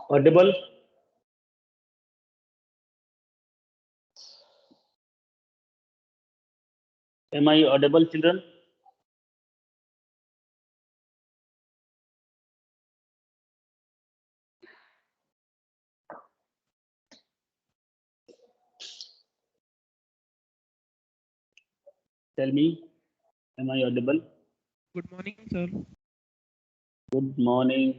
Audible? Am I audible, children? Tell me, am I audible? Good morning, sir. Good morning.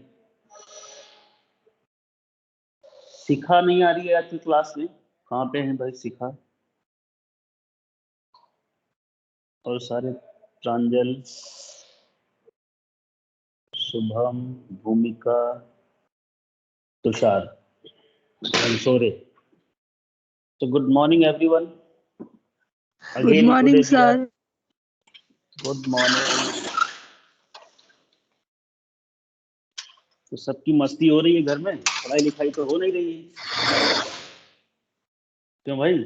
शिखा नहीं आ रही है आज की क्लास में? कहाँ पे हैं भाई शिखा? और सारे प्रांजल, शुभम, भूमिका, तुषार, सोरे. So good morning everyone. Good morning, sir. Good morning. तो सबकी मस्ती हो रही है घर में, पढ़ाई लिखाई तो हो नहीं रही है, क्यों भाई?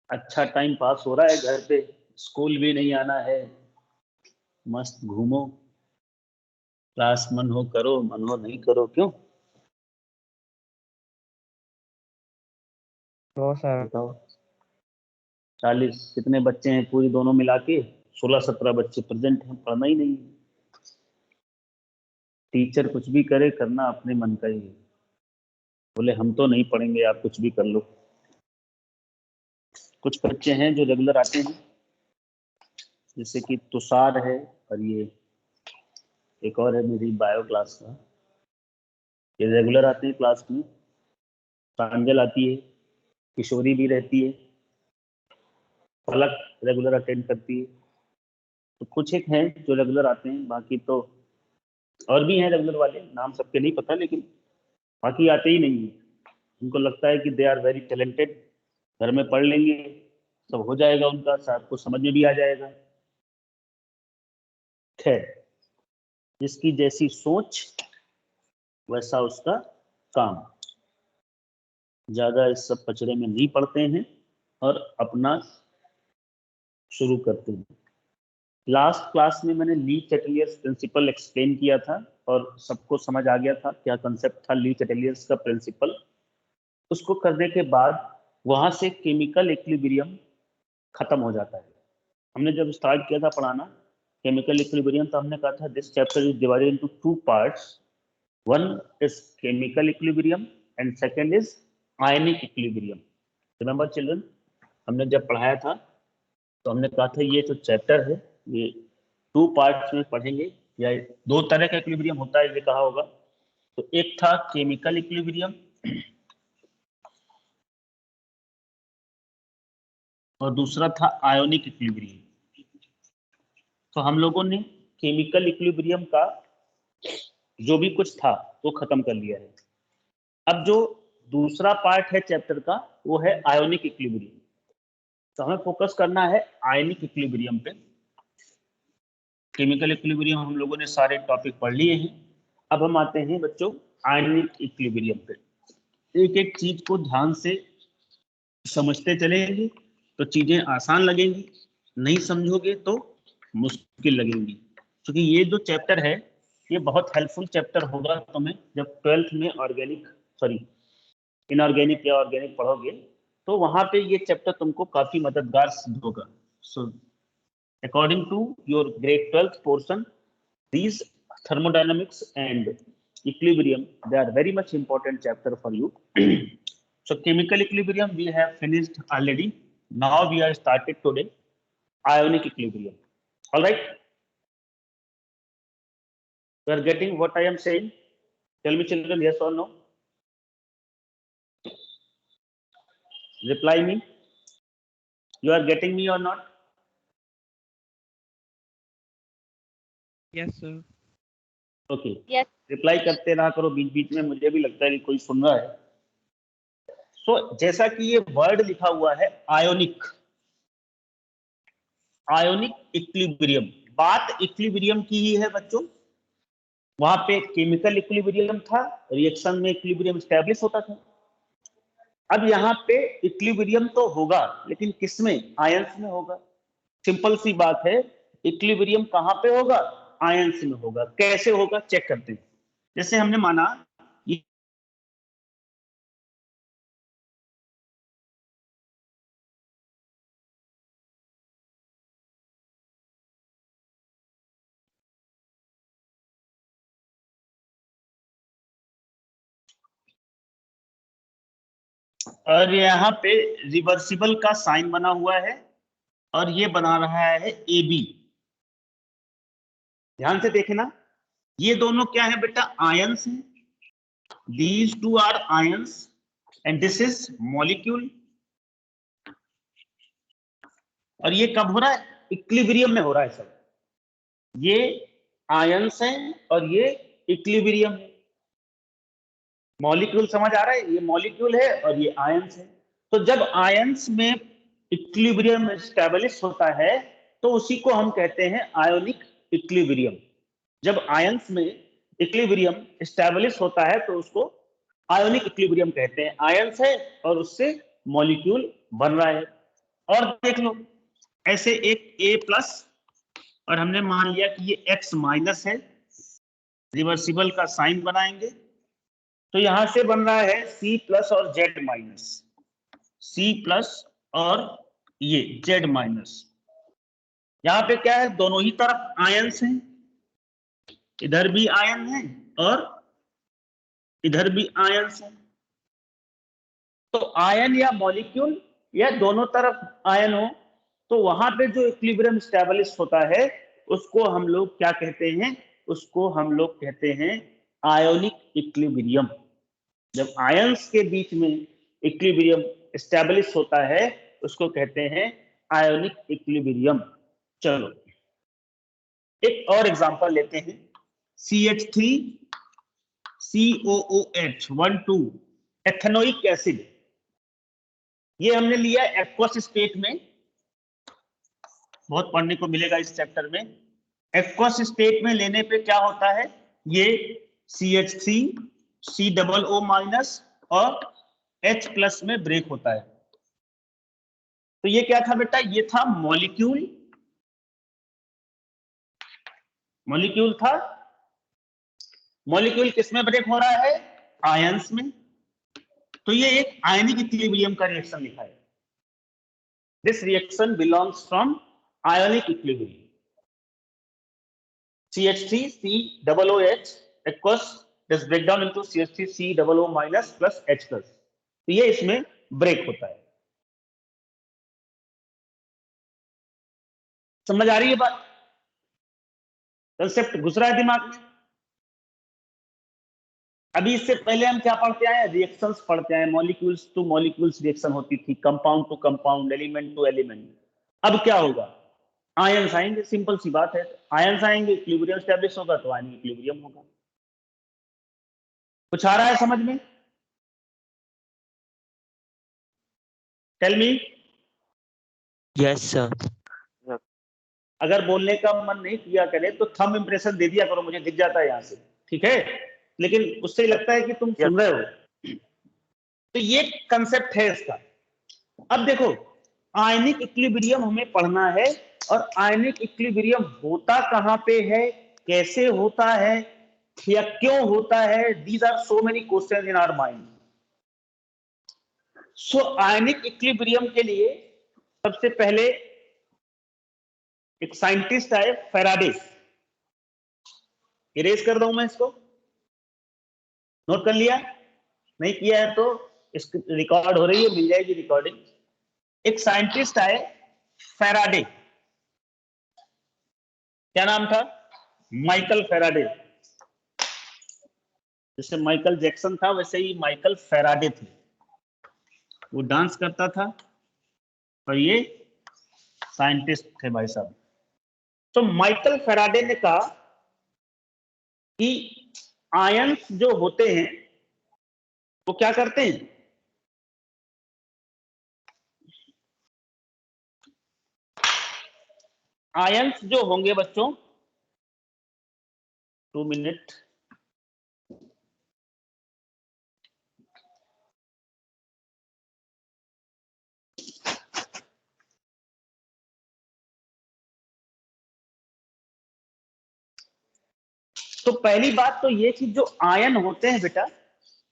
अच्छा टाइम पास हो रहा है घर पे, स्कूल भी नहीं आना है, मस्त घूमो, क्लास मन हो करो, मन हो नहीं करो, क्यों? सर बताओ. 40 कितने बच्चे हैं पूरी दोनों मिला के? 16-17 बच्चे प्रेजेंट हैं, पढ़ना ही नहीं. टीचर कुछ भी करे, करना अपने मन का ही है. बोले हम तो नहीं पढ़ेंगे, आप कुछ भी कर लो. कुछ बच्चे हैं जो रेगुलर आते हैं, जैसे कि तुषार है, और ये एक और है मेरी बायो क्लास का, ये रेगुलर आते हैं क्लास में. प्रांजल आती है, किशोरी भी रहती है, पलक रेगुलर अटेंड करती है. तो कुछ एक हैं जो रेगुलर आते हैं, बाकी तो और भी हैं रेगुलर वाले, नाम सबके नहीं पता, लेकिन बाकी आते ही नहीं है. उनको लगता है कि दे आर वेरी टैलेंटेड, घर में पढ़ लेंगे, सब हो जाएगा उनका, सबको समझ में भी आ जाएगा. खैर, जिसकी जैसी सोच वैसा उसका काम. ज्यादा इस सब कचरे में नहीं पड़ते हैं और अपना शुरू करते हैं. लास्ट क्लास में मैंने ली चैटेलियर्स प्रिंसिपल एक्सप्लेन किया था और सबको समझ आ गया था क्या कंसेप्ट था ली चैटेलियर्स का प्रिंसिपल. उसको करने के बाद वहां से केमिकल इक्विलिब्रियम खत्म हो जाता है. हमने जब स्टार्ट किया था पढ़ाना केमिकल इक्विलिब्रियम, तो हमने कहा था this chapter is divided into 2 parts. One is chemical equilibrium and second is ionic equilibrium. Remember children, हमने जब पढ़ाया था तो हमने कहा था ये जो चैप्टर है ये 2 पार्ट्स में पढ़ेंगे, या 2 तरह का इक्विलिब्रियम होता है ये कहा होगा. तो एक था केमिकल इक्विलिब्रियम और दूसरा था आयोनिक इक्विलिब्रियम. तो हम लोगों ने केमिकल इक्विलिब्रियम का जो भी कुछ था वो खत्म कर लिया है. अब जो दूसरा पार्ट है चैप्टर का वो है आयोनिक इक्विलिब्रियम. तो हमें फोकस करना है आयनिक इक्विलिब्रियम पे. केमिकल इक्विलिब्रियम हम लोगों ने सारे टॉपिक पढ़ लिए हैं. अब हम आते हैं बच्चों आयनिक इक्विलिब्रियम पे. एक एक चीज को ध्यान से समझते चलेंगे तो चीजें आसान लगेंगी, नहीं समझोगे तो मुश्किल लगेंगी. क्योंकि ये जो चैप्टर है ये बहुत हेल्पफुल चैप्टर होगा तुम्हें जब 12th में इनऑर्गेनिक या ऑर्गेनिक पढ़ोगे, तो वहां पे ये चैप्टर तुमको काफी मददगार सिद्ध होगा. So according to your grade 12th portion, these thermodynamics and equilibrium, they are very much important chapter for you. So chemical equilibrium we have finished already. Now we are started today ionic equilibrium. All right, you are getting what I am saying? Tell me children, yes or no? Reply me. You are getting me or not? Yes, sir. Okay. Yes. Reply करते रहा करो बीच बीच में, मुझे भी लगता है कि कोई सुन रहा है. तो जैसा कि ये वर्ड लिखा हुआ है आयोनिक, आयोनिक इक्विलिब्रियम, बात इक्विलिब्रियम की ही है बच्चों. वहां पे केमिकल इक्विलिब्रियम था, रिएक्शन में इक्विलिब्रियम एस्टैब्लिश होता था. अब यहाँ पे इक्विलिब्रियम तो होगा लेकिन किसमें? आयंस में होगा. सिंपल सी बात है, इक्विलिब्रियम कहाँ पे होगा? आयंस में होगा. कैसे होगा चेक करते हैं. जैसे हमने माना ये और यहाँ पे रिवर्सिबल का साइन बना हुआ है और ये बना रहा है ए बी। ध्यान से देखे ना, ये दोनों क्या है बेटा, आयंस हैं। These two are ions and this is molecule. और ये कब हो रहा है, इक्विलिब्रियम में हो रहा है सब। ये आयंस हैं और ये इक्विलिब्रियम है। मॉलिक्यूल समझ आ रहा है, ये मॉलिक्यूल है और ये आयंस है। तो जब आयंस में इक्विलिब्रियम एस्टैब्लिश होता है तो उसी को हम कहते हैं आयोनिक इक्विलिब्रियम। जब आयंस में इक्विलिब्रियम एस्टैब्लिश होता है तो उसको आयोनिक इक्विलिब्रियम कहते हैं। आयंस है और उससे मॉलिक्यूल बन रहा है। और देख लो, ऐसे एक A प्लस और हमने मान लिया कि ये X माइनस है, रिवर्सिबल का साइन बनाएंगे तो यहां से बन रहा है C प्लस और Z माइनस, C प्लस और ये Z माइनस। यहां पे क्या है, दोनों ही तरफ आयंस हैं, इधर भी आयन है और इधर भी आयंस है। तो आयन या मॉलिक्यूल या दोनों तरफ आयन हो तो वहां पे जो इक्विलिब्रियम स्टैब्लिश होता है उसको हम लोग क्या कहते हैं, उसको हम लोग कहते हैं आयोनिक इक्विलिब्रियम। जब आयंस के बीच में इक्विलिब्रियम स्टैब्लिश होता है उसको कहते हैं आयोनिक इक्विलिब्रियम। चलो एक और एग्जांपल लेते हैं, CH3 COOH 1 2 एथेनोइक एसिड। ये हमने लिया एक्वस स्टेट में, बहुत पढ़ने को मिलेगा इस चैप्टर में। एक्वस स्टेट में लेने पे क्या होता है, ये CH3 COO माइनस और H प्लस में ब्रेक होता है। तो ये क्या था बेटा, ये था मॉलिक्यूल, मॉलिक्यूल था। मॉलिक्यूल किस में ब्रेक हो रहा है, आयंस में। तो ये एक आयनिक इक्विलिब्रियम का रिएक्शन लिखा है। This reaction belongs from ionic equilibrium. CH3 COOH aqueous does break down into CH3 COO minus plus H plus। तो ये इसमें ब्रेक होता है। समझ आ रही है बात, कंसेप्ट घुस रहा है दिमाग में। अभी इससे पहले हम क्या पढ़ते आए, रिएक्शंस पढ़ते आए, मॉलिक्यूल्स टू मॉलिक्यूल्स रिएक्शन होती थी, compound to compound, element to element. अब क्या होगा, आयंस आएंगे, सिंपल सी बात है। आयंस आएंगे, इक्विलिब्रियम एस्टैब्लिश होगा तो आयनिक इक्विलिब्रियम होगा। कुछ आ रहा है समझ में, टेल मी। Yes sir. अगर बोलने का मन नहीं किया करे तो थंब इंप्रेशन दे दिया करो, मुझे दिख जाता है यहाँ से, ठीक है। लेकिन उससे लगता है कि तुम सुन रहे हो। तो ये कंसेप्ट है इसका। अब देखो, आयनिक इक्विलिब्रियम हमें पढ़ना है और आयनिक इक्विलिब्रियम होता कहां पे है, कैसे होता है या क्यों होता है। These are so many question in our mind. So ionic equilibrium के लिए सबसे पहले एक साइंटिस्ट आए, फैराडे। इरेज कर दूं मैं इसको, नोट कर लिया, नहीं किया है तो इसकी रिकॉर्ड हो रही है, मिल जाएगी रिकॉर्डिंग। एक साइंटिस्ट आए, फैराडे। क्या नाम था, माइकल फैराडे। जैसे माइकल जैक्सन था वैसे ही माइकल फैराडे थे। वो डांस करता था और ये साइंटिस्ट थे भाई साहब। तो माइकल फैराडे ने कहा कि आयंस जो होते हैं वो क्या करते हैं, आयंस जो होंगे बच्चों, 2 मिनट, तो पहली बात तो ये कि जो आयन होते हैं बेटा,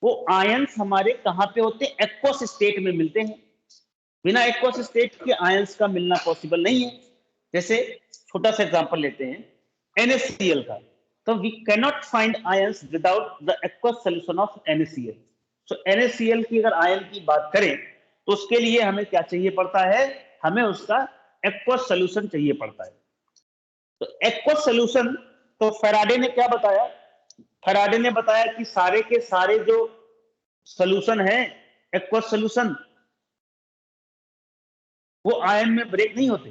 वो आयन्स हमारे कहाँ पे होते हैं? एक्वस स्टेट में मिलते हैं। बिना एक्वस स्टेट के आयन्स का मिलना पॉसिबल नहीं है। जैसे छोटा सा एग्जांपल लेते हैं NaCl का, तो we can not find ions without the aqueous solution of NaCl। So NaCl की अगर आयन की बात करें तो उसके लिए हमें क्या चाहिए पड़ता है? हमें उसका एक्वस सॉल्यूशन चाहिए पड़ता है। तो एक्वस सॉल्यूशन, तो फैराडे ने क्या बताया? फैराडे ने बताया कि सारे के सारे जो सॉल्यूशन है, एक्वस सॉल्यूशन, वो आयन में ब्रेक नहीं होते।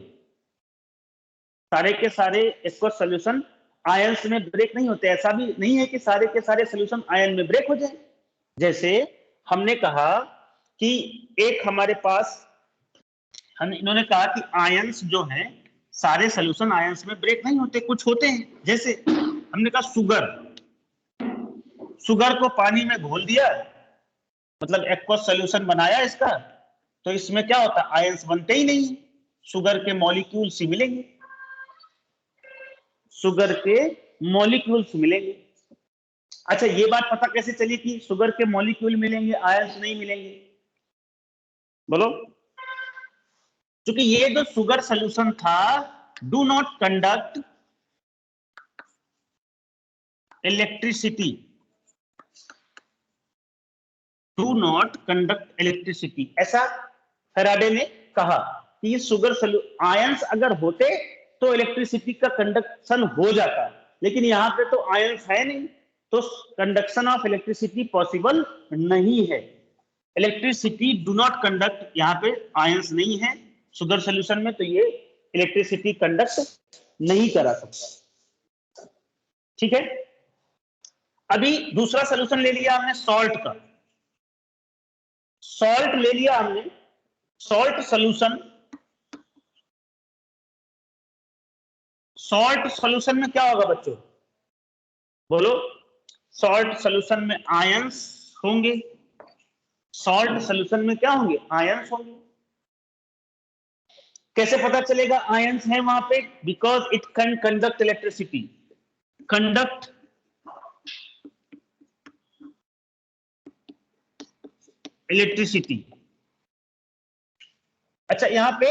सारे के सारे एक्वस सॉल्यूशन आयंस में ब्रेक नहीं होते। ऐसा भी नहीं है कि सारे के सारे सॉल्यूशन आयन में ब्रेक हो जाए। जैसे हमने कहा कि एक हमारे पास, इन्होंने कहा कि आयंस जो हैं, सारे सॉल्यूशन आयंस में ब्रेक नहीं होते, कुछ होते हैं। जैसे हमने कहा शुगर को पानी में घोल दिया, मतलब एक्वस सॉल्यूशन बनाया इसका, तो इसमें क्या होता है? आयंस बनते ही नहीं, शुगर के मॉलिक्यूल्स ही मिलेंगे, शुगर के मॉलिक्यूल्स मिलेंगे। अच्छा, ये बात पता कैसे चली कि शुगर के मॉलिक्यूल मिलेंगे, आयंस नहीं मिलेंगे? बोलो। क्योंकि ये जो शुगर सॉल्यूशन था, do not conduct electricity, do not conduct electricity, ऐसा फैराडे ने कहा कि ये शुगर आयंस अगर होते तो इलेक्ट्रिसिटी का कंडक्शन हो जाता, लेकिन यहां पे तो आयंस है नहीं, तो कंडक्शन ऑफ इलेक्ट्रिसिटी पॉसिबल नहीं है। इलेक्ट्रिसिटी डू नॉट कंडक्ट, यहां पे आयंस नहीं है शुगर सॉल्यूशन में, तो ये इलेक्ट्रिसिटी कंडक्ट नहीं करा सकता। ठीक है। अभी दूसरा सॉल्यूशन ले लिया हमने सॉल्ट का, सॉल्ट ले लिया हमने, सॉल्ट सॉल्यूशन, सॉल्ट सॉल्यूशन में क्या होगा बच्चों? बोलो। सॉल्ट सॉल्यूशन में आयंस होंगे, सॉल्ट सॉल्यूशन में क्या होंगे? आयंस होंगे। कैसे पता चलेगा आयंस है वहां पे? Because it can conduct electricity, conduct electricity. अच्छा, यहां पे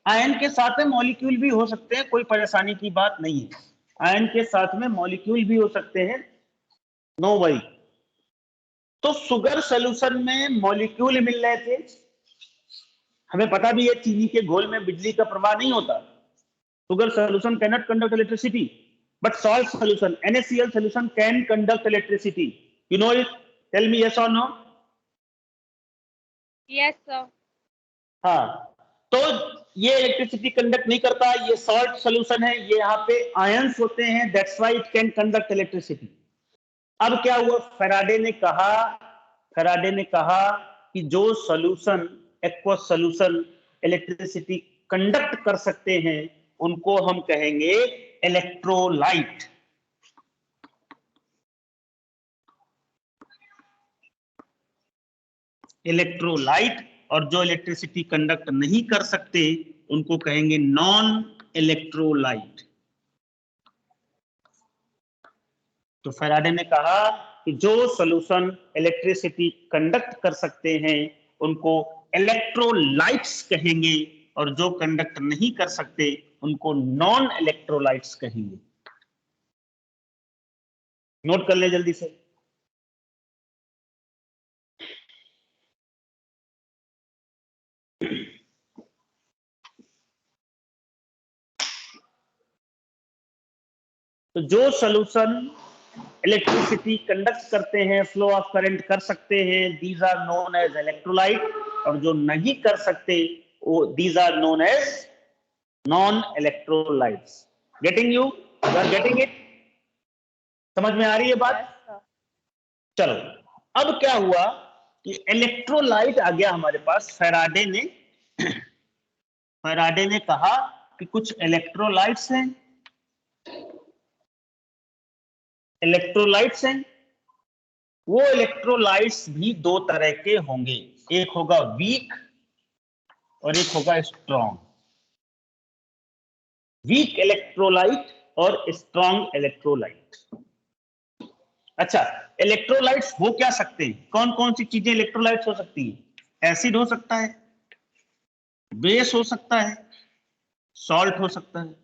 आयन के साथ में मॉलिक्यूल भी हो सकते हैं, कोई परेशानी की बात नहीं है, आयन के साथ में मॉलिक्यूल भी हो सकते हैं, नो वरी। तो शुगर सॉल्यूशन में मॉलिक्यूल मिल रहे थे, हमें पता भी है चीनी के घोल में बिजली का प्रवाह नहीं होता, sugar solution can not conduct electricity, but salt solution NaCl solution can conduct electricity, you know it? Tell me yes और नो? Yes sir. हाँ, तो ये इलेक्ट्रिसिटी कंडक्ट नहीं करता, ये सॉल्ट सॉल्यूशन है, ये यहाँ पे आयंस होते हैं, that's why it can conduct electricity. अब क्या हुआ? फैराडे ने कहा कि जो solution, aqueous solution electricity conduct कर सकते हैं, उनको हम कहेंगे इलेक्ट्रोलाइट। इलेक्ट्रोलाइट, और जो इलेक्ट्रिसिटी कंडक्ट नहीं कर सकते उनको कहेंगे नॉन इलेक्ट्रोलाइट। तो फैराडे ने कहा कि जो सॉल्यूशन इलेक्ट्रिसिटी कंडक्ट कर सकते हैं उनको इलेक्ट्रोलाइट्स कहेंगे, और जो कंडक्ट नहीं कर सकते उनको नॉन इलेक्ट्रोलाइट्स कहेंगे। नोट कर ले जल्दी से। तो जो सॉल्यूशन इलेक्ट्रिसिटी कंडक्ट करते हैं, फ्लो ऑफ करंट कर सकते हैं, these are known as electrolyte, और जो नहीं कर सकते वो these are known as non electrolytes. Getting you are getting it? समझ में आ रही है बात? चलो, अब क्या हुआ कि इलेक्ट्रोलाइट आ गया हमारे पास। फैराडे ने कहा कि कुछ इलेक्ट्रोलाइट्स हैं, वो इलेक्ट्रोलाइट्स भी दो तरह के होंगे, एक होगा वीक और एक होगा स्ट्रॉन्ग। वीक इलेक्ट्रोलाइट और स्ट्रॉन्ग इलेक्ट्रोलाइट। अच्छा, इलेक्ट्रोलाइट्स हो क्या सकते हैं, कौन कौन सी चीजें इलेक्ट्रोलाइट्स हो सकती हैं? एसिड हो सकता है, बेस हो सकता है, सॉल्ट हो सकता है।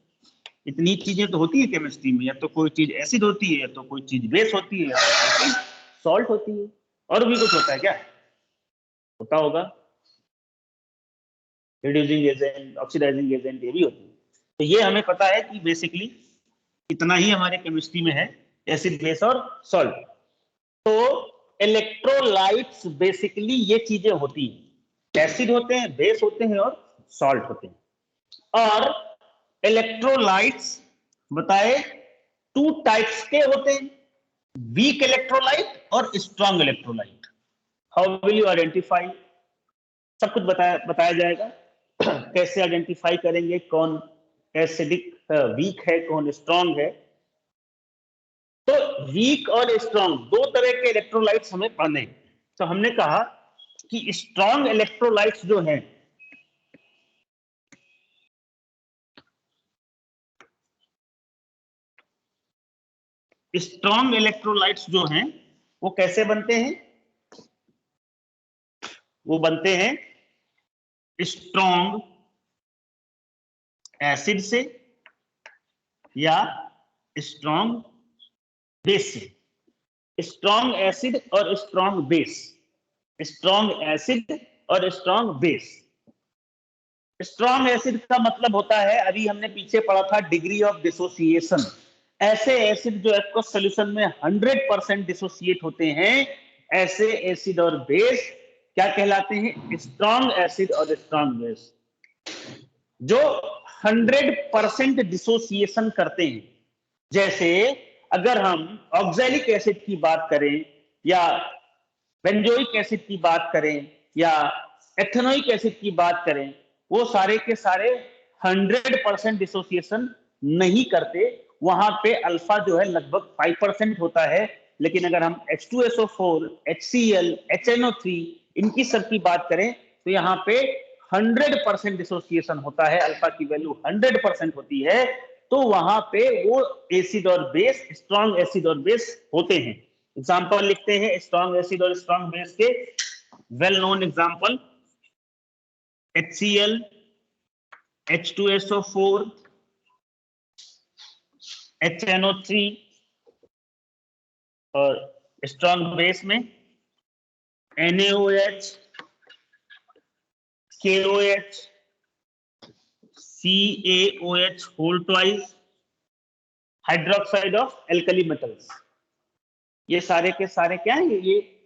इतनी चीजें तो होती है केमिस्ट्री में, या तो कोई चीज एसिड होती है, या तो कोई चीज बेस होती है, या तो कोई चीज सॉल्ट होती है। और भी कुछ होता है क्या? होता होगा, रिड्यूसिंग एजेंट, ऑक्सीडाइजिंग एजेंट, ये भी होती है। तो ये हमें पता है कि बेसिकली इतना ही हमारे केमिस्ट्री में है, एसिड, बेस और सॉल्ट। तो इलेक्ट्रोलाइट्स बेसिकली ये चीजें होती हैं, एसिड होते हैं, बेस होते हैं और सॉल्ट होते हैं। और इलेक्ट्रोलाइट्स बताए टू टाइप्स के होते हैं, वीक इलेक्ट्रोलाइट और strong electrolyte. How will you identify? सब कुछ बताया जाएगा। कैसे आइडेंटिफाई करेंगे कौन एसिडिक वीक है, कौन स्ट्रॉन्ग है। तो वीक और स्ट्रॉन्ग दो तरह के इलेक्ट्रोलाइट्स हमें पढ़ने हैं। तो हमने कहा कि स्ट्रॉन्ग इलेक्ट्रोलाइट्स जो हैं, स्ट्रॉन्ग इलेक्ट्रोलाइट्स जो हैं वो कैसे बनते हैं? वो बनते हैं स्ट्रॉन्ग एसिड से या स्ट्रॉन्ग बेस से। स्ट्रॉन्ग एसिड और स्ट्रॉन्ग बेस, स्ट्रॉन्ग एसिड और स्ट्रॉन्ग बेस। स्ट्रॉन्ग एसिड का मतलब होता है, अभी हमने पीछे पढ़ा था, डिग्री ऑफ डिसोसिएशन। ऐसे एसिड जो एक्वस सॉल्यूशन में 100% डिसोसिएट होते हैं, ऐसे एसिड और बेस क्या कहलाते हैं? स्ट्रॉन्ग एसिड और स्ट्रॉन्ग बेस। जो 100% डिसोसिएशन करते हैं, जैसे अगर हम ऑक्सैलिक एसिड की बात करें, या बेंजोइक एसिड की बात करें, या एथेनोइक एसिड की बात करें, वो सारे के सारे 100% डिसोसिएशन नहीं करते। वहां पे अल्फा जो है लगभग 5% होता है। लेकिन अगर हम H2SO4, HCl, HNO3 इनकी सब की बात करें, तो यहाँ पे 100% डिसोसिएशन होता है, अल्फा की वैल्यू 100% होती है। तो वहां पे वो एसिड और बेस, स्ट्रॉन्ग एसिड और बेस होते हैं। एग्जाम्पल लिखते हैं स्ट्रॉन्ग एसिड और स्ट्रॉन्ग बेस के। Well known example HCl, H2SO4, HNO3, और स्ट्रॉन्ग बेस में NaOH, KOH, CaOH whole twice, hydroxide of alkali metals. ये सारे के सारे क्या है?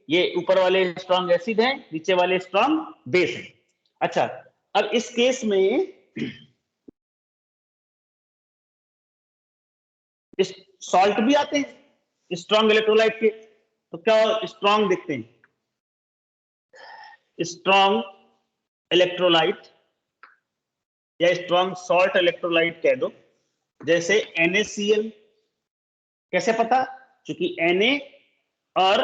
ये ऊपर वाले स्ट्रॉन्ग एसिड हैं, नीचे वाले स्ट्रॉन्ग बेस हैं। अच्छा, अब इस केस में सॉल्ट भी आते हैं स्ट्रॉन्ग इलेक्ट्रोलाइट के। तो क्या स्ट्रॉन्ग दिखते हैं? स्ट्रॉन्ग इलेक्ट्रोलाइट या स्ट्रॉन्ग सॉल्ट इलेक्ट्रोलाइट कह दो, जैसे NaCl। कैसे पता? क्योंकि Na और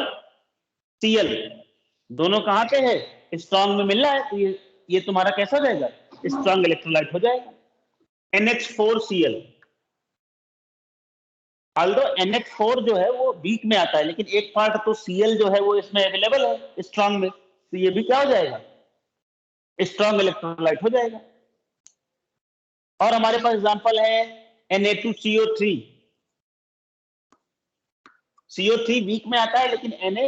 Cl दोनों कहां पे है? स्ट्रॉन्ग में मिल रहा है, तो ये तुम्हारा कैसा हो जाएगा? स्ट्रॉन्ग इलेक्ट्रोलाइट हो जाएगा। NH4Cl, ऑल्दो NH4 जो है वो वीक में आता है, लेकिन एक पार्ट तो Cl जो है वो इसमें अवेलेबल है स्ट्रॉन्ग में, तो ये भी क्या हो जाएगा? स्ट्रॉन्ग इलेक्ट्रोलाइट हो जाएगा। और हमारे पास एग्जांपल है Na2CO3। CO3 वीक में आता है, लेकिन Na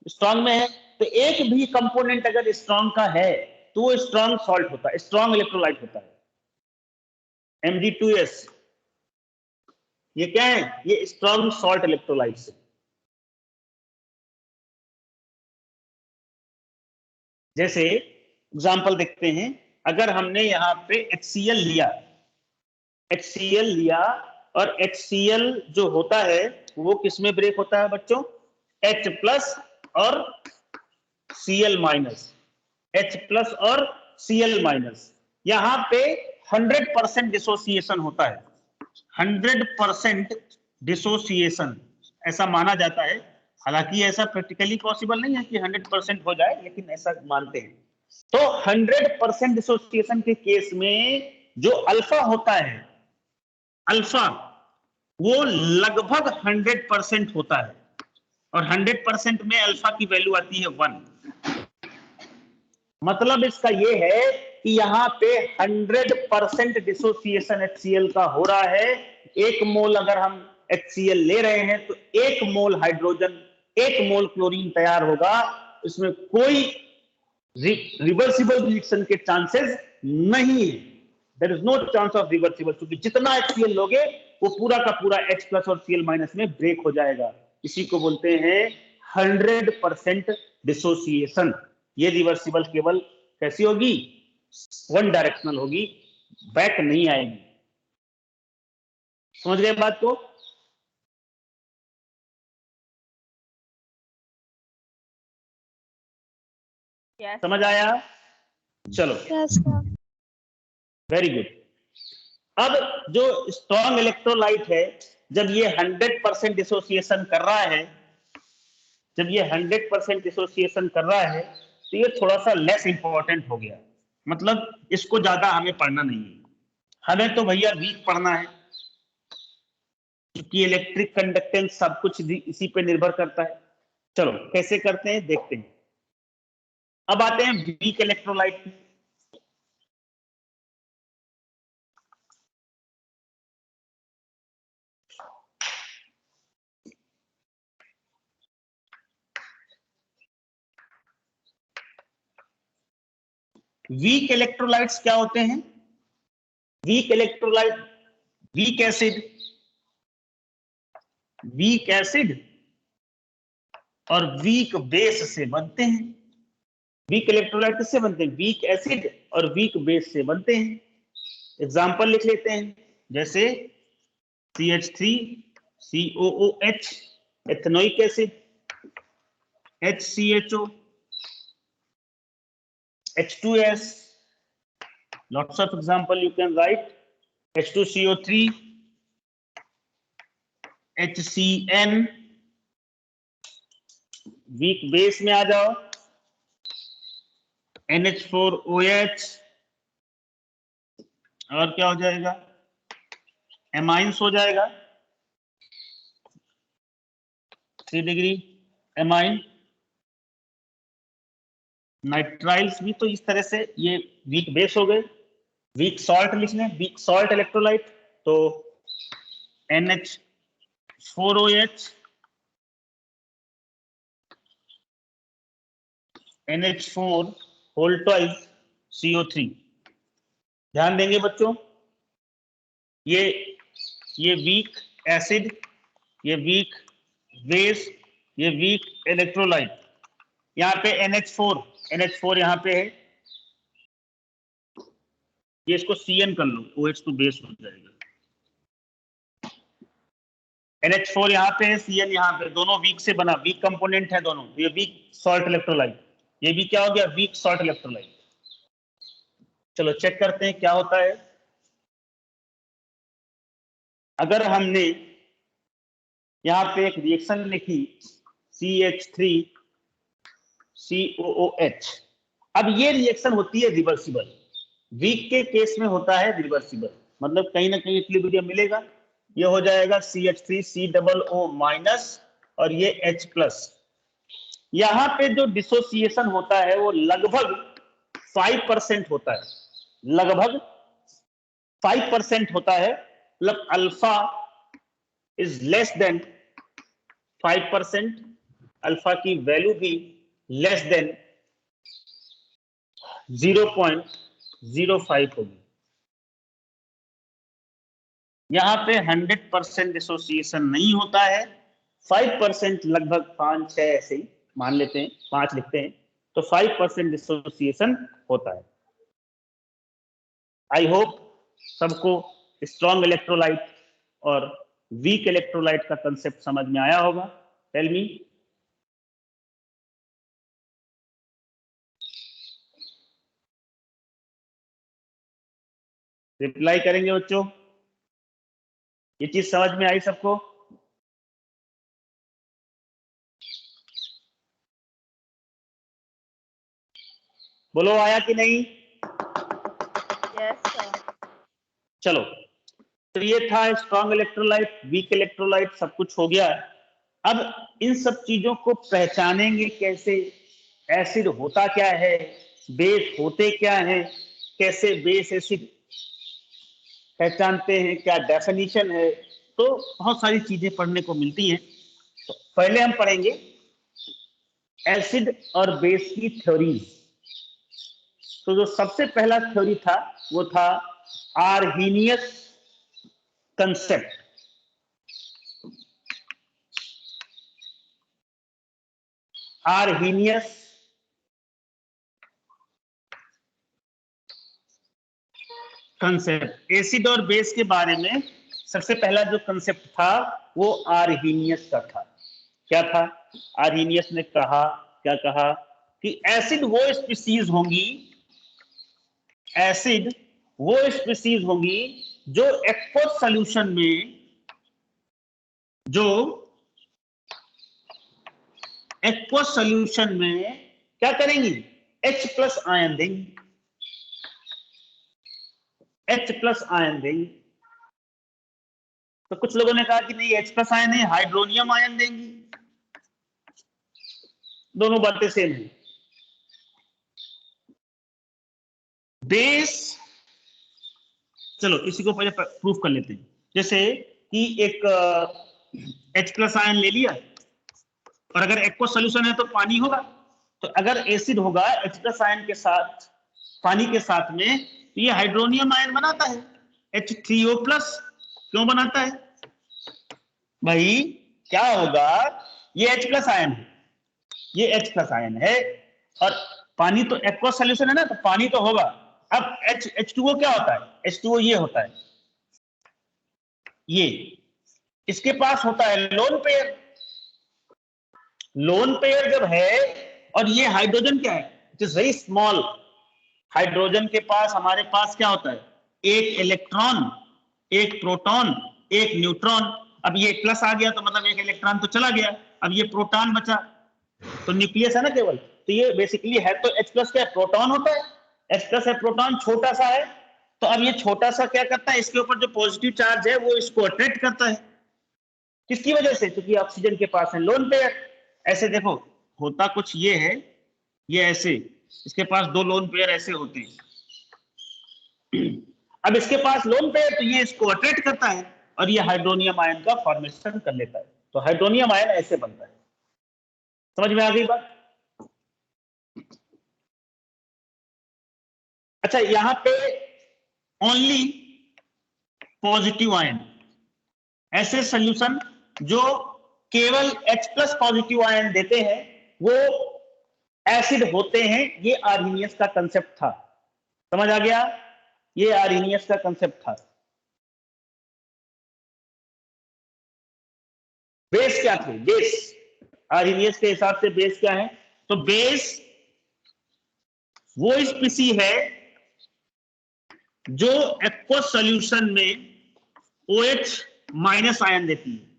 स्ट्रॉन्ग में है। तो एक भी कंपोनेंट अगर स्ट्रॉन्ग का है तो वो स्ट्रॉन्ग सॉल्ट होता है, स्ट्रॉन्ग इलेक्ट्रोलाइट होता है। Mg2S ये क्या है? ये स्ट्रॉन्ग सॉल्ट इलेक्ट्रोलाइट है। जैसे एग्जांपल देखते हैं, अगर हमने यहाँ पे HCl लिया और HCl जो होता है वो किसमें ब्रेक होता है बच्चों? H+ और Cl-, H+ और Cl-। यहाँ पे 100% डिसोसिएशन होता है, 100% डिसोसिएशन ऐसा माना जाता है। हालांकि ऐसा प्रैक्टिकली पॉसिबल नहीं है कि 100% हो जाए, लेकिन ऐसा मानते हैं। तो 100% डिसोसिएशन के केस में जो अल्फा होता है, अल्फा वो लगभग 100% होता है। और 100% में अल्फा की वैल्यू आती है 1। मतलब इसका ये है कि यहाँ पे 100% डिसोसिएशन HCl का हो रहा है। 1 मोल अगर हम HCl ले रहे हैं तो 1 मोल हाइड्रोजन 1 मोल क्लोरीन तैयार होगा। इसमें कोई रिवर्सिबल रिएक्शन के चांसेस नहीं है। There is no chance of reversible, क्योंकि जितना HCl लोगे वो पूरा का पूरा H+ और Cl- में ब्रेक हो जाएगा। इसी को बोलते हैं 100% डिसोसिएशन। ये रिवर्सिबल केवल कैसी होगी? 1 डायरेक्शनल होगी, बैक नहीं आएगी। समझ गए बात को? समझ आया? चलो, वेरी गुड। अब जो स्ट्रॉन्ग इलेक्ट्रोलाइट है, जब ये 100% डिसोसिएशन कर रहा है, जब ये 100% डिसोसिएशन कर रहा है, तो ये थोड़ा सा लेस इंपॉर्टेंट हो गया। मतलब इसको ज्यादा हमें पढ़ना नहीं है। हमें तो भैया वीक पढ़ना है, क्योंकि इलेक्ट्रिक कंडक्टेंस सब कुछ इसी पे निर्भर करता है। चलो कैसे करते हैं देखते हैं। अब आते हैं वीक इलेक्ट्रोलाइट। वीक इलेक्ट्रोलाइट्स क्या होते हैं? वीक इलेक्ट्रोलाइट, वीक एसिड और वीक बेस से बनते हैं। वीक इलेक्ट्रोलाइट किससे बनते हैं? वीक एसिड और वीक बेस से बनते हैं। एग्जांपल लिख लेते हैं, जैसे CH3COOH, ethanoic acid, HCHO, H2S. Lots of example you can write. H2CO3, HCN. Weak base में आ जाओ, NH4OH, और क्या हो जाएगा? एमाइंस हो जाएगा, 3 डिग्री एमाइन। नाइट्राइल्स भी तो इस तरह से, ये वीक बेस हो गए। वीक सॉल्ट लिख लें, वीक सॉल्ट इलेक्ट्रोलाइट, तो NH4OH, NH4 whole twice CO3। ध्यान देंगे बच्चों, ये वीक एसिड, ये वीक बेस, ये वीक इलेक्ट्रोलाइट। यहाँ पे NH4 यहाँ पे है, ये इसको CN कर लो, OH तो बेस हो जाएगा। NH4 यहाँ पे है, CN यहाँ पे, दोनों वीक से बना, वीक कंपोनेंट है दोनों। ये वीक सॉल्ट इलेक्ट्रोलाइट, ये भी क्या हो गया? Weak salt electrolyte. चलो चेक करते हैं क्या होता है। अगर हमने यहाँ पे एक रिएक्शन लिखी CH3COOH, अब ये रिएक्शन होती है रिवर्सिबल। वीक के केस में होता है रिवर्सिबल, मतलब कहीं ना कहीं इक्विलिब्रियम मिलेगा। ये हो जाएगा CH3COO- और ये H+। यहाँ पे जो डिसोसिएशन होता है वो लगभग 5% होता है, लगभग 5% होता है। मतलब alpha is less than 5%, alpha की वैल्यू भी लेस देन 0.05 होगी। यहाँ पे 100% डिसोसिएशन नहीं होता है, 5% लगभग 5-6 ऐसे ही मान लेते हैं, 5 लिखते हैं, तो 5% डिसोसिएशन होता है। आई होप सबको स्ट्रॉन्ग इलेक्ट्रोलाइट और वीक इलेक्ट्रोलाइट का कंसेप्ट समझ में आया होगा। Tell me. रिप्लाई करेंगे बच्चों, ये चीज समझ में आई सबको? बोलो आया कि नहीं? Yes sir. चलो, तो ये था स्ट्रॉन्ग इलेक्ट्रोलाइट, वीक इलेक्ट्रोलाइट, सब कुछ हो गया। अब इन सब चीजों को पहचानेंगे कैसे, एसिड होता क्या है, बेस होते क्या है, कैसे बेस एसिड पहचानते हैं, क्या डेफिनेशन है, तो बहुत सारी चीजें पढ़ने को मिलती हैं। तो पहले हम पढ़ेंगे एसिड और बेस की थ्योरीज। तो जो सबसे पहला थ्योरी था वो था Arrhenius concept. Arrhenius concept, acid और बेस के बारे में सबसे पहला जो कंसेप्ट था वो आर्हीनियस का था। क्या था? आर्हीनियस ने कहा, क्या कहा कि एसिड वो स्पीसीज होंगी, एसिड वो स्पीसीज होंगी जो एक्वस सॉल्यूशन में, जो एक्वस सॉल्यूशन में क्या करेंगी, H+ आयन देंगी, H+ आयन देंगी। तो कुछ लोगों ने कहा कि नहीं H+ आयन नहीं, हाइड्रोनियम आयन देंगी। दोनों बातें सेम है। बेस, चलो इसी को पहले प्रूफ कर लेते हैं। जैसे कि एक H+ आयन ले लिया, और अगर एक्वस सॉल्यूशन है तो पानी होगा। तो अगर एसिड होगा H+ आयन के साथ, पानी के साथ में, तो ये हाइड्रोनियम आयन बनाता है, H3O+। क्यों बनाता है भाई? क्या होगा, ये H+ आयन है, ये H+ आयन है, और पानी तो एक्वस सॉल्यूशन है ना, तो पानी तो होगा। अब H2O क्या होता है? H2O ये होता है, ये इसके पास होता है लोन पेयर। लोन पेयर जब है, और ये हाइड्रोजन क्या है, it is very small. Hydrogen के पास, हमारे पास क्या होता है, एक इलेक्ट्रॉन, एक प्रोटॉन, एक न्यूट्रॉन। अब ये प्लस आ गया तो मतलब एक इलेक्ट्रॉन तो चला गया, अब ये प्रोटॉन बचा, तो न्यूक्लियस है ना केवल। तो ये बेसिकली है तो H+ क्या प्रोटॉन होता है, H+ है, प्रोटॉन छोटा सा है। तो अब ये छोटा सा क्या करता है, इसके ऊपर जो पॉजिटिव चार्ज है वो इसको अट्रैक्ट करता है। किसकी वजह से? क्योंकि ऑक्सीजन के पास है लोन पेयर। ऐसे देखो, होता कुछ ये है, ये ऐसे, इसके पास 2 लोन पेयर ऐसे होते हैं। अब इसके पास लोन पेयर, तो ये इसको अट्रैक्ट करता है, और ये हाइड्रोनियम आयन का फॉर्मेशन कर लेता है। तो हाइड्रोनियम आयन ऐसे बनता है। समझ में आ गई बात? अच्छा, यहां पे ओनली पॉजिटिव आयन, ऐसे सॉल्यूशन जो केवल H+ पॉजिटिव आयन देते हैं वो एसिड होते हैं। ये आर्हीनियस का कंसेप्ट था। समझ आ गया? ये आर्हीनियस का कंसेप्ट था। बेस क्या थे? बेस आर्हीनियस के हिसाब से बेस क्या है? तो बेस वो स्पीसी है जो एक्वस सॉल्यूशन में OH- आयन देती है।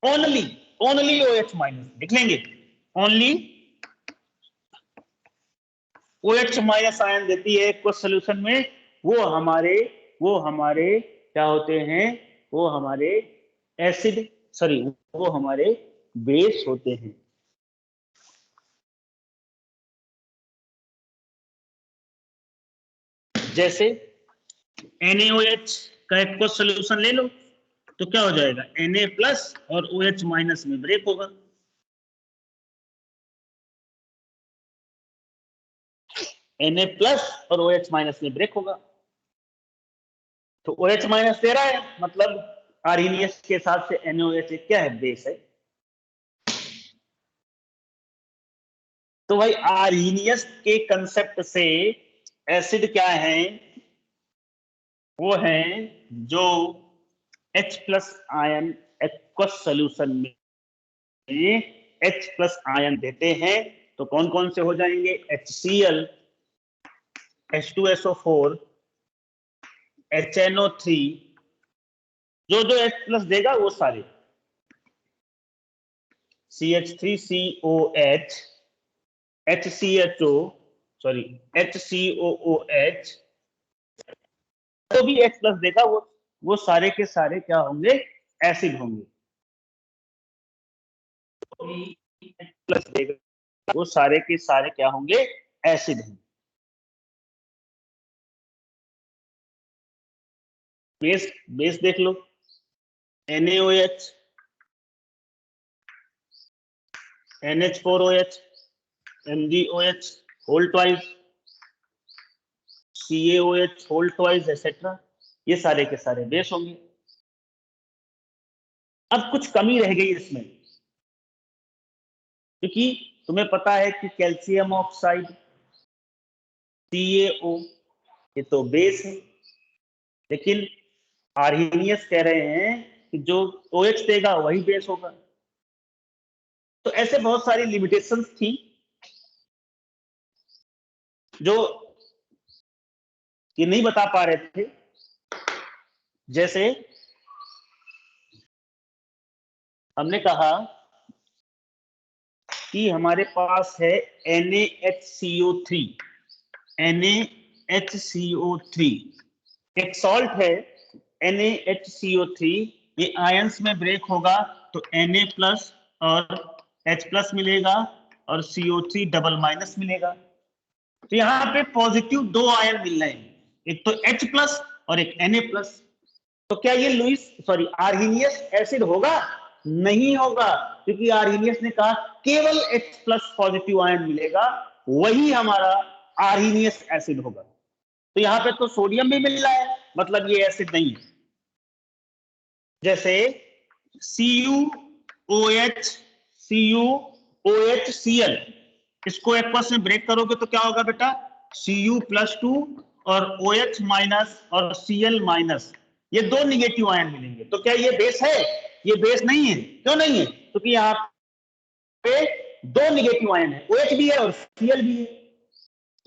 ओनली OH- लिख लेंगे, ओनली OH- आयन देती है एक्वस सॉल्यूशन में। वो हमारे क्या होते हैं, वो हमारे एसिड, सॉरी वो हमारे बेस होते हैं। जैसे NaOH का एक्वस सॉल्यूशन ले लो, तो क्या हो जाएगा, Na+ और OH- में ब्रेक होगा। Na+ और OH- में ब्रेक होगा। तो OH- दे रहा है, मतलब आर्हीनियस के हिसाब से NaOH क्या है, बेस है। तो भाई आर्हीनियस के कंसेप्ट से एसिड क्या है, वो है जो H+ आयन एक्वस सॉल्यूशन में H+ आयन देते हैं। तो कौन कौन से हो जाएंगे, HCl, H2SO4, HNO3, जो जो H+ देगा वो सारे, CH3COH, HCHO, सॉरी HCOOH, तो भी H+ देगा वो सारे के सारे क्या होंगे, एसिड होंगे। प्लस देगा, वो सारे के सारे क्या होंगे, एसिड हैं। बेस बेस देख लो, NaOH, NH4OH, MgOH whole twice, CaOH whole twice etcetera, ये सारे के सारे बेस होंगे। अब कुछ कमी रह गई इसमें, क्योंकि तुम्हें पता है कि कैल्शियम ऑक्साइड CaO ये तो बेस है, लेकिन आर्हीनियस कह रहे हैं कि जो OH देगा वही बेस होगा। तो ऐसे बहुत सारी लिमिटेशंस थी जो ये नहीं बता पा रहे थे। जैसे हमने कहा कि हमारे पास है NaHCO3, NaHCO3 एक सॉल्ट है NaHCO3, ये आयंस में ब्रेक होगा तो Na प्लस और H प्लस मिलेगा और CO3 डबल माइनस मिलेगा। तो यहाँ पे पॉजिटिव दो आयन मिल रहे हैं, एक तो H प्लस और एक Na प्लस। तो क्या ये आर्हीनियस एसिड होगा? नहीं होगा, क्योंकि आर्हीनियस ने कहा केवल H प्लस पॉजिटिव आयन मिलेगा, वही हमारा आर्हीनियस एसिड होगा। तो यहाँ पे तो सोडियम भी मिल रहा है, मतलब ये एसिड नहीं है। जैसे CuOH, इसको एक्वस में ब्रेक करोगे तो क्या होगा बेटा, Cu+2 और OH माइनस और Cl माइनस, ये दो निगेटिव आयन मिलेंगे। तो क्या ये बेस है? ये बेस नहीं है। क्यों नहीं है? क्योंकि यहाँ पे दो निगेटिव आयन है, OH भी है और Cl भी है।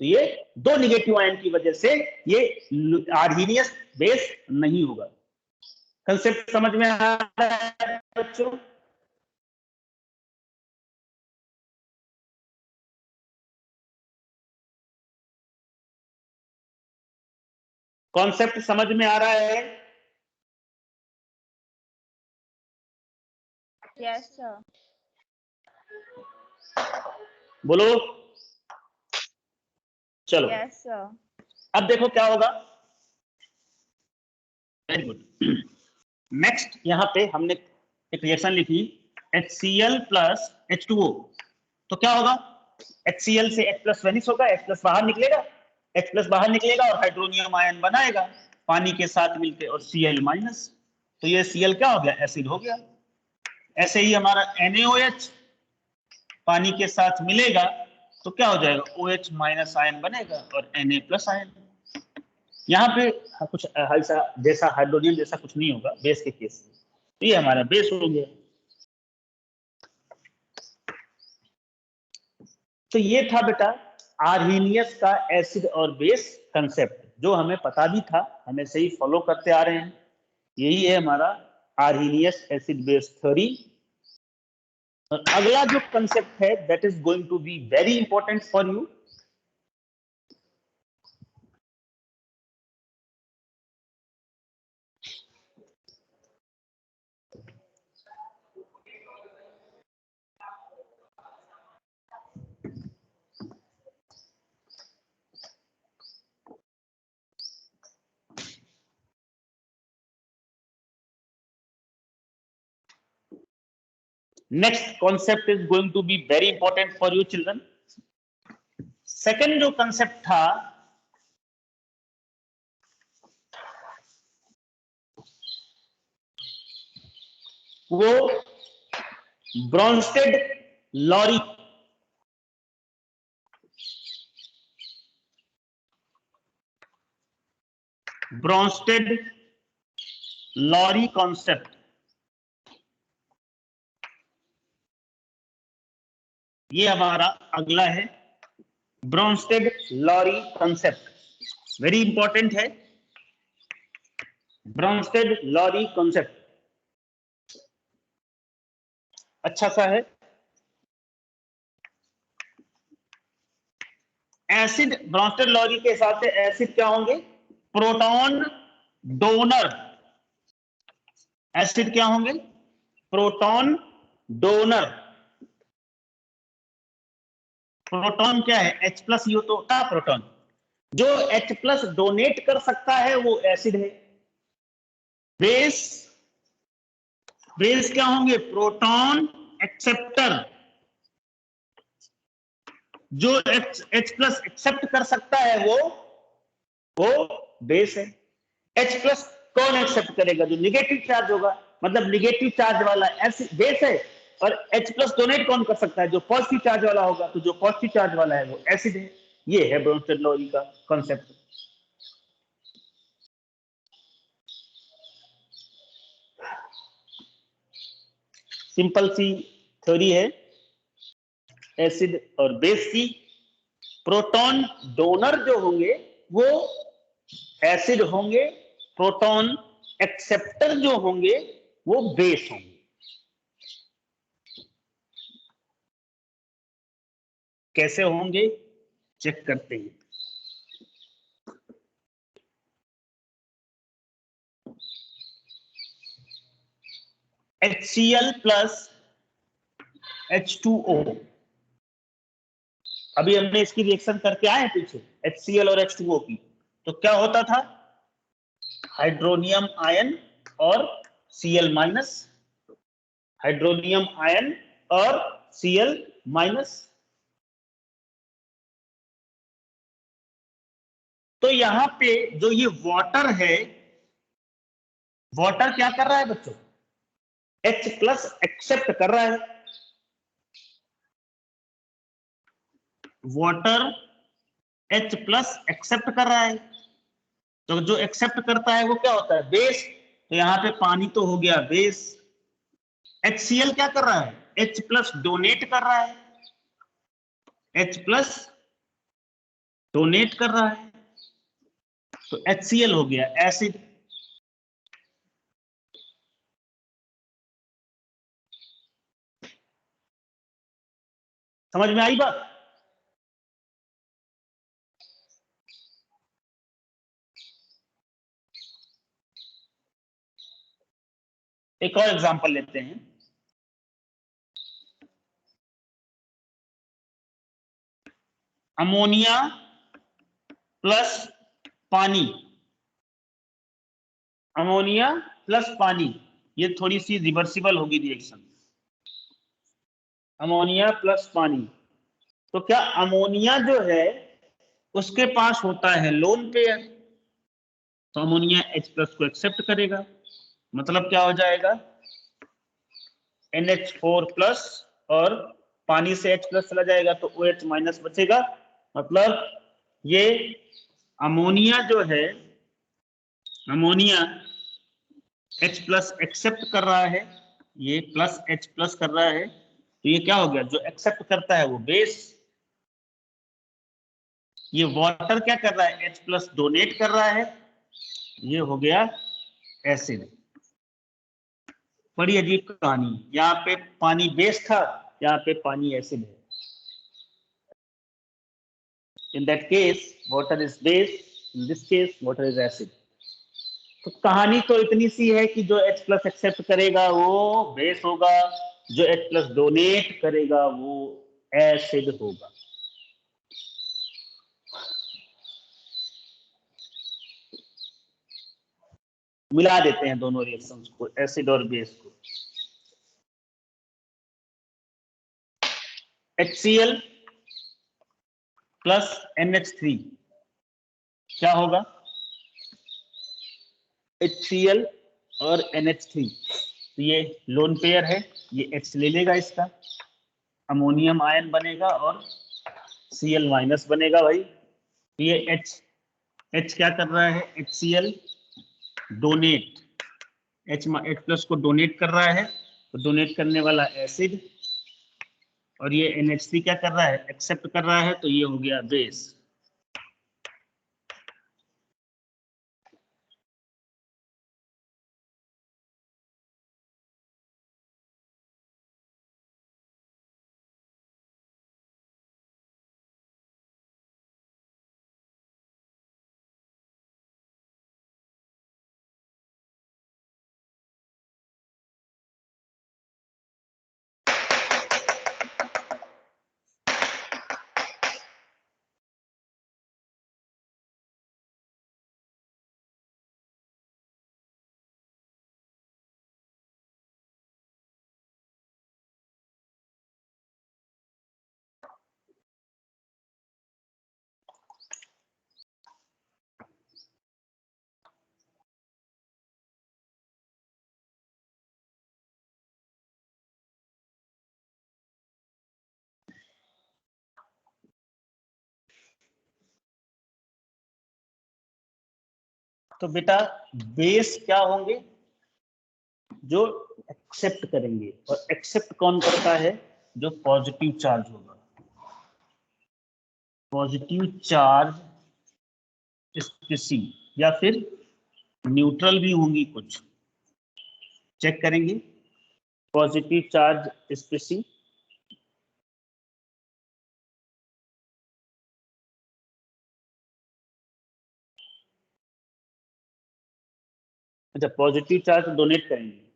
तो ये दो निगेटिव आयन की वजह से ये आर्हीनियस बेस नहीं होगा। कंसेप्ट समझ में आ रहा है बच्चों? कॉन्सेप्ट समझ में आ रहा है? Yes, sir. बोलो। चलो Yes, sir. अब देखो क्या होगा। Very good. नेक्स्ट यहाँ पे हमने एक रिएक्शन लिखी HCl प्लस H2O। तो क्या होगा, HCl से H प्लस वेनिश होगा, H प्लस बाहर निकलेगा, H प्लस बाहर निकलेगा और हाइड्रोनियम आयन बनाएगा पानी के साथ मिलके और Cl माइनस। तो ये Cl क्या हो गया, एसिड हो गया। ऐसे ही हमारा NaOH पानी के साथ मिलेगा तो क्या हो जाएगा, OH माइनस आयन बनेगा और Na प्लस आयन। यहाँ पे कुछ ऐसा जैसा हाइड्रोजन जैसा कुछ नहीं होगा बेस के केस में। तो ये हमारा बेस हो गया। तो ये था बेटा आर्हीनियस का एसिड और बेस कंसेप्ट, जो हमें पता भी था, हमें सही फॉलो करते आ रहे हैं। यही है हमारा आर्हीनियस एसिड बेस थ्योरी। और अगला जो कंसेप्ट है that is going to be very important for you. Next concept is going to be very important for you children. Second जो कंसेप्ट था वो ब्रॉन्स्टेड लॉरी कॉन्सेप्ट। ये हमारा अगला है Bronsted Lowry concept, very important है Bronsted Lowry concept. अच्छा सा है। एसिड ब्रॉन्स्टेड लॉरी के हिसाब से एसिड क्या होंगे, प्रोटॉन डोनर। एसिड क्या होंगे, प्रोटॉन डोनर। प्रोटॉन क्या है? H प्लस ही तो होता है प्रोटॉन। जो H प्लस डोनेट कर सकता है वो एसिड है। बेस, बेस क्या होंगे? Proton acceptor. जो H प्लस एक्सेप्ट कर सकता है वो बेस है। H प्लस कौन एक्सेप्ट करेगा? जो निगेटिव चार्ज होगा, मतलब निगेटिव चार्ज वाला एसिड बेस है। और H प्लस डोनेट कौन कर सकता है? जो पॉजिटिव चार्ज वाला होगा। तो जो पॉजिटिव चार्ज वाला है वो एसिड है। ये है ब्रोंस्टेड लॉ का कॉन्सेप्ट। सिंपल सी थ्योरी है एसिड और बेस की। प्रोटॉन डोनर जो होंगे वो एसिड होंगे, प्रोटॉन एक्सेप्टर जो होंगे वो बेस होंगे। कैसे होंगे चेक करते हैं। HCl प्लस H2O, अभी हमने इसकी रिएक्शन करके आए हैं पीछे HCl और H2O की। तो क्या होता था? हाइड्रोनियम आयन और Cl माइनस, हाइड्रोनियम आयन और Cl माइनस। तो यहां पे जो ये वाटर है, वाटर क्या कर रहा है बच्चों? H प्लस एक्सेप्ट कर रहा है। वाटर H प्लस एक्सेप्ट कर रहा है। तो जो एक्सेप्ट करता है वो क्या होता है? बेस। तो यहां पे पानी तो हो गया बेस। HCl क्या कर रहा है? H प्लस डोनेट कर रहा है। H प्लस डोनेट कर रहा है तो HCl हो गया एसिड। समझ में आई बात? एक और एग्जांपल लेते हैं। अमोनिया प्लस पानी, अमोनिया प्लस पानी, ये थोड़ी सी रिवर्सिबल होगी रिएक्शन। अमोनिया प्लस पानी, तो क्या अमोनिया जो है उसके पास होता है लोन पेयर। तो अमोनिया H प्लस को एक्सेप्ट करेगा, मतलब क्या हो जाएगा? NH4 प्लस, और पानी से H प्लस चला जाएगा तो OH माइनस बचेगा। मतलब ये अमोनिया जो है, अमोनिया H प्लस एक्सेप्ट कर रहा है, ये प्लस H प्लस कर रहा है। तो ये क्या हो गया? जो एक्सेप्ट करता है वो बेस। ये वाटर क्या कर रहा है? H प्लस डोनेट कर रहा है, ये हो गया एसिड। बड़ी अजीब कहानी। यहाँ पे पानी बेस था, यहाँ पे पानी एसिड है। In that case, water is base. In this case, water is acid. तो कहानी तो इतनी सी है कि जो H प्लस एक्सेप्ट करेगा वो बेस होगा, जो H प्लस डोनेट करेगा वो एसिड होगा। मिला देते हैं दोनों रिएक्शंस को, एसिड और बेस को। HCl प्लस NH3 क्या होगा? HCl और NH3, तो ये लोन पेयर है, ये H ले लेगा इसका, अमोनियम आयन बनेगा और Cl माइनस बनेगा भाई। ये H क्या कर रहा है? HCl डोनेट, H प्लस को डोनेट कर रहा है, तो डोनेट करने वाला एसिड। और ये NH3 क्या कर रहा है? एक्सेप्ट कर रहा है, तो ये हो गया बेस। तो बेटा बेस क्या होंगे? जो एक्सेप्ट करेंगे, और एक्सेप्ट कौन करता है? जो पॉजिटिव चार्ज होगा। पॉजिटिव चार्ज स्पीसी, या फिर न्यूट्रल भी होंगी कुछ, चेक करेंगे। पॉजिटिव चार्ज स्पीसी, अच्छा पॉजिटिव चार्ज डोनेट करेंगे।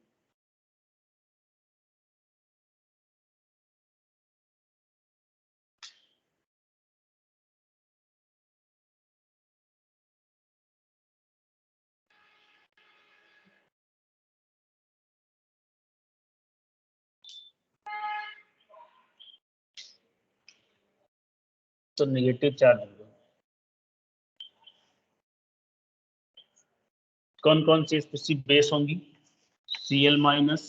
तो नेगेटिव चार्ज होगा। कौन कौन सी स्पीसी बेस होंगी? Cl minus,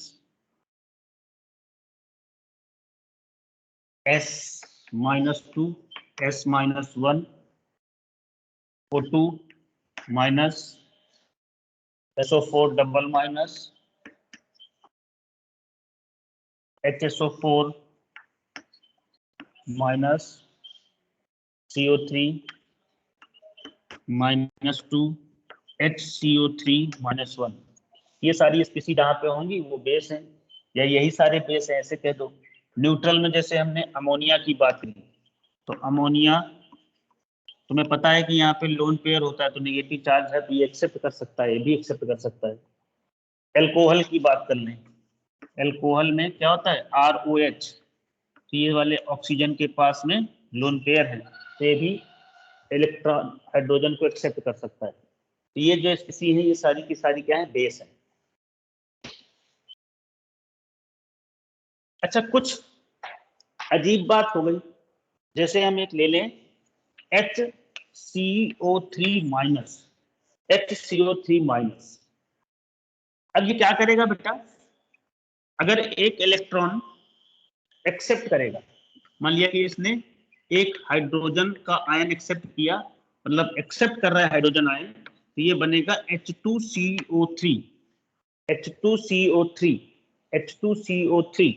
S -2, S -1, O2 minus, SO4 double minus, HSO4 minus, CO3 -2, HCO3 -1। ये सारी स्पीसी जहाँ पे होंगी वो बेस हैं, या यही सारे बेस हैं, ऐसे कह दो। न्यूट्रल में जैसे हमने अमोनिया की बात की, तो अमोनिया तुम्हें पता है कि यहाँ पे लोन पेयर होता है, तो नेगेटिव चार्ज है, तो ये एक्सेप्ट कर सकता है, ये भी एक्सेप्ट कर सकता है। एल्कोहल की बात कर लें, एल्कोहल में क्या होता है? ROH, तो ये वाले ऑक्सीजन के पास में लोन पेयर है, तो ये भी इलेक्ट्रॉन हाइड्रोजन को एक्सेप्ट कर सकता है। तो ये जो स्पीसी है ये सारी की सारी क्या है? बेस है। अच्छा कुछ अजीब बात हो गई, जैसे हम एक ले लें HCO3 माइनस, HCO3 माइनस। अब ये क्या करेगा बेटा? अगर एक इलेक्ट्रॉन एक्सेप्ट करेगा, मान लिया कि इसने एक हाइड्रोजन का आयन एक्सेप्ट किया, मतलब एक्सेप्ट कर रहा है हाइड्रोजन आयन, तो ये बनेगा H2CO3, H2CO3, H2CO3।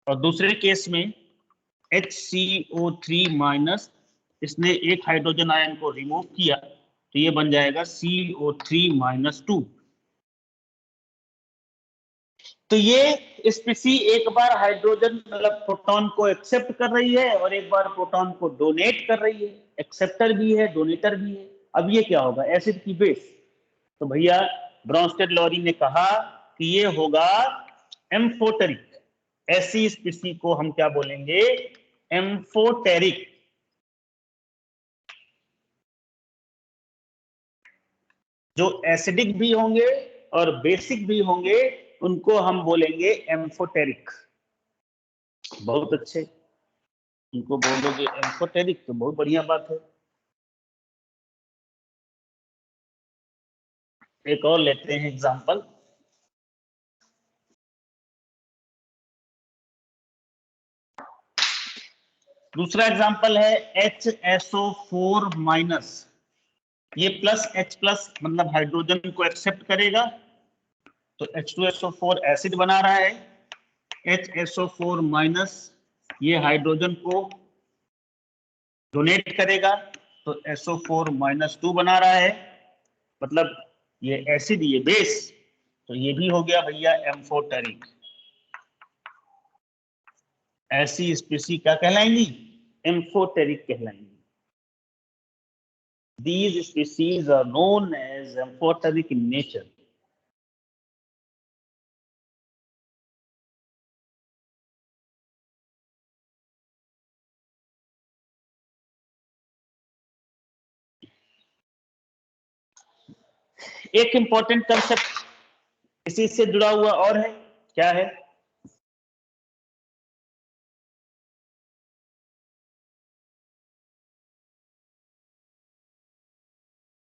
और दूसरे केस में HCO3 माइनस, इसने एक हाइड्रोजन आयन को रिमूव किया, तो ये बन जाएगा CO3 -2। तो ये स्पीसी एक बार हाइड्रोजन मतलब प्रोटॉन को एक्सेप्ट कर रही है और एक बार प्रोटॉन को डोनेट कर रही है, एक्सेप्टर भी है डोनेटर भी है। अब ये क्या होगा? एसिड की बेस। तो भैया ब्रॉन्स्टेड लॉरी ने कहा कि ये होगा एम्फोटेरिक। ऐसी स्पीसी को हम क्या बोलेंगे? एम्फोटेरिक। जो एसिडिक भी होंगे और बेसिक भी होंगे उनको हम बोलेंगे एम्फोटेरिक। बहुत अच्छे, इनको बोलोगे एम्फोटेरिक तो बहुत बढ़िया बात है। एक और लेते हैं एग्जांपल। दूसरा एग्जांपल है HSO4 माइनस। ये प्लस H प्लस मतलब हाइड्रोजन को एक्सेप्ट करेगा, तो H2SO4 एसिड बना रहा है। HSO4 माइनस ये हाइड्रोजन को डोनेट करेगा, तो SO4 -2 बना रहा है, मतलब ये एसिड ये बेस, तो ये भी हो गया भैया एम्फोटेरिक। ऐसी स्पीसी क्या कहलाएंगी? Amphoteric कहलाएंगी। These species are known as amphoteric in nature. एक इंपॉर्टेंट कंसेप्ट इसी से जुड़ा हुआ और है, क्या है?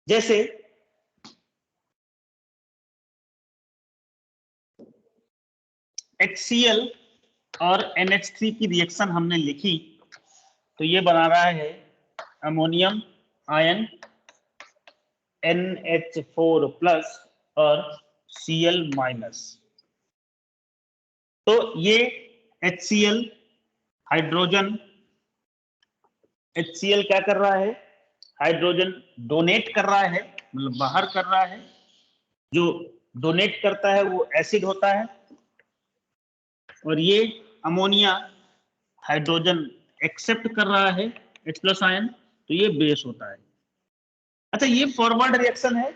जैसे HCl और NH3 की रिएक्शन हमने लिखी, तो ये बना रहा है अमोनियम आयन NH4 प्लस और Cl माइनस। तो ये HCl हाइड्रोजन, HCl क्या कर रहा है, हाइड्रोजन डोनेट कर रहा है, मतलब बाहर कर रहा है। जो डोनेट करता है वो एसिड होता है, और ये अमोनिया हाइड्रोजन एक्सेप्ट कर रहा है H+ आयन, तो ये बेस होता है। अच्छा, ये फॉरवर्ड रिएक्शन है,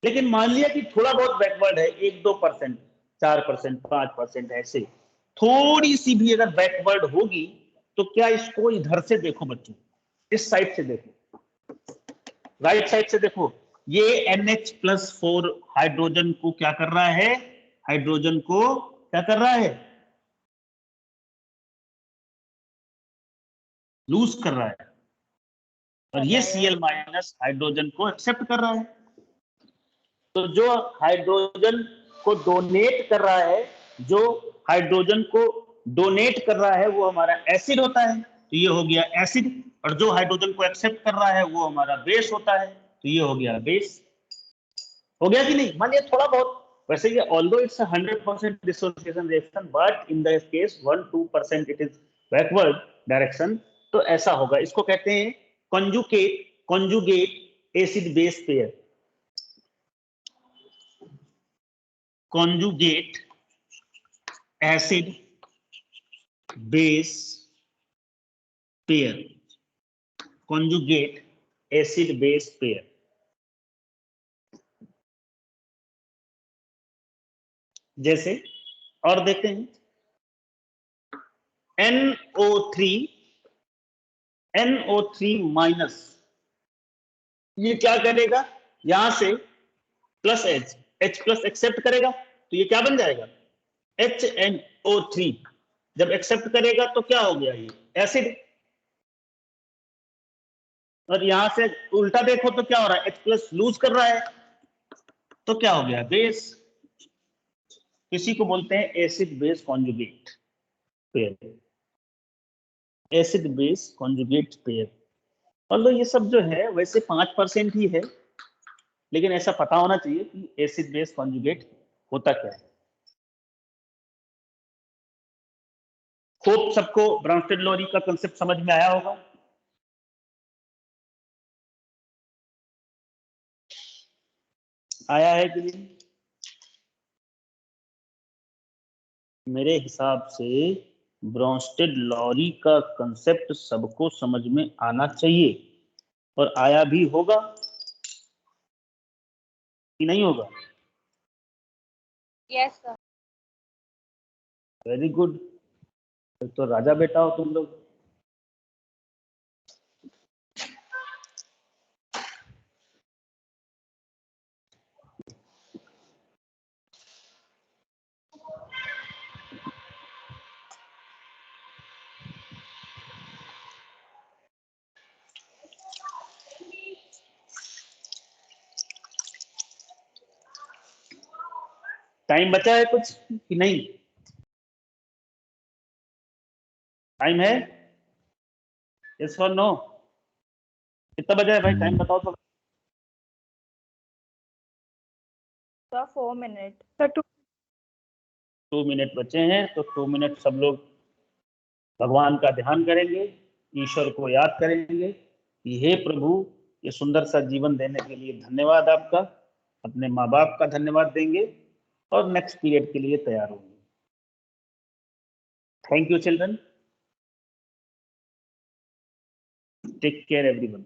लेकिन मान लिया कि थोड़ा बहुत बैकवर्ड है, 1-2%, 4%, 5% ऐसे, थोड़ी सी भी अगर बैकवर्ड होगी तो क्या इसको इधर से देखो बच्चों, इस साइड से देखो, राइट साइड से देखो, ये NH+4 हाइड्रोजन को क्या कर रहा है, हाइड्रोजन को क्या कर रहा है, लूज कर रहा है, और ये Cl माइनस हाइड्रोजन को एक्सेप्ट कर रहा है। तो जो हाइड्रोजन को डोनेट कर रहा है, जो हाइड्रोजन को डोनेट कर रहा है वो हमारा एसिड होता है, तो ये हो गया एसिड, और जो हाइड्रोजन को एक्सेप्ट कर रहा है वो हमारा बेस होता है, तो ये हो गया बेस। हो गया कि नहीं? मान लिया थोड़ा बहुत, वैसे ये although it's 100% dissociation reaction, but in the case 1-2% it is backward direction, तो ऐसा होगा। इसको कहते हैं conjugate acid base pair, conjugate acid base pair, conjugate acid base pair। जैसे और देखते हैं, NO3 माइनस, ये क्या करेगा, यहां से प्लस H+ एक्सेप्ट करेगा, तो ये क्या बन जाएगा, HNO3। जब एक्सेप्ट करेगा तो क्या हो गया, ये एसिड। और यहां से उल्टा देखो तो क्या हो रहा है, H+ लूज कर रहा है, तो क्या हो गया, बेस। इसी को बोलते हैं acid base conjugate pair, acid base conjugate pair. और ये सब जो है वैसे 5% ही है, लेकिन ऐसा पता होना चाहिए कि एसिड बेस कॉन्जुगेट होता क्या है। होप सबको ब्राउनस्टेड लोरी का कंसेप्ट समझ में आया होगा। आया है कि नहीं? मेरे हिसाब से ब्राउनस्टेड लॉरी का कंसेप्ट सबको समझ में आना चाहिए, और आया भी होगा कि नहीं होगा? Yes sir. वेरी गुड, तो राजा बेटा हो तुम लोग। टाइम बचा है कुछ कि नहीं? टाइम है, यस और नो? कितना बजा है भाई, टाइम बताओ तो। Sir 4 minute. सर 2 मिनट बचे हैं, तो 2 मिनट सब लोग भगवान का ध्यान करेंगे, ईश्वर को याद करेंगे कि हे प्रभु, ये सुंदर सा जीवन देने के लिए धन्यवाद आपका। अपने माँ बाप का धन्यवाद देंगे और नेक्स्ट पीरियड के लिए तैयार होंगे। Thank you children, take care everyone.